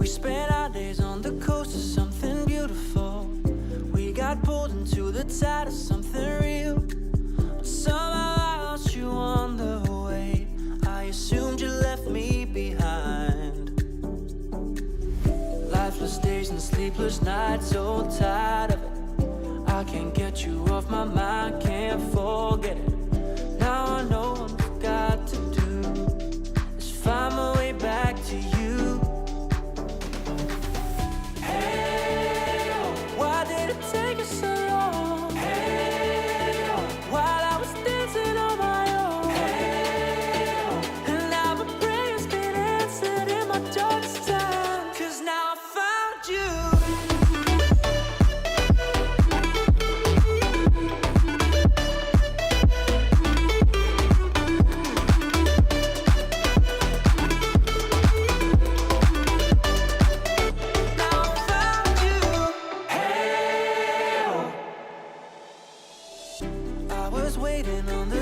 spent our days on the coast of something beautiful. We got pulled into the tide of something real. But somehow I lost you on the way. I assumed you left me behind. Lifeless days and sleepless nights, so tired of it. I can't get you off my mind, can't forget it. Now I know what I've got to do is find my way back to you. Hey, oh, why did it take you so long? Hey, oh, while I was dancing on my own. Hey, oh, and now my prayers get answered in my darkest time. 'Cause now I found you. Waiting on the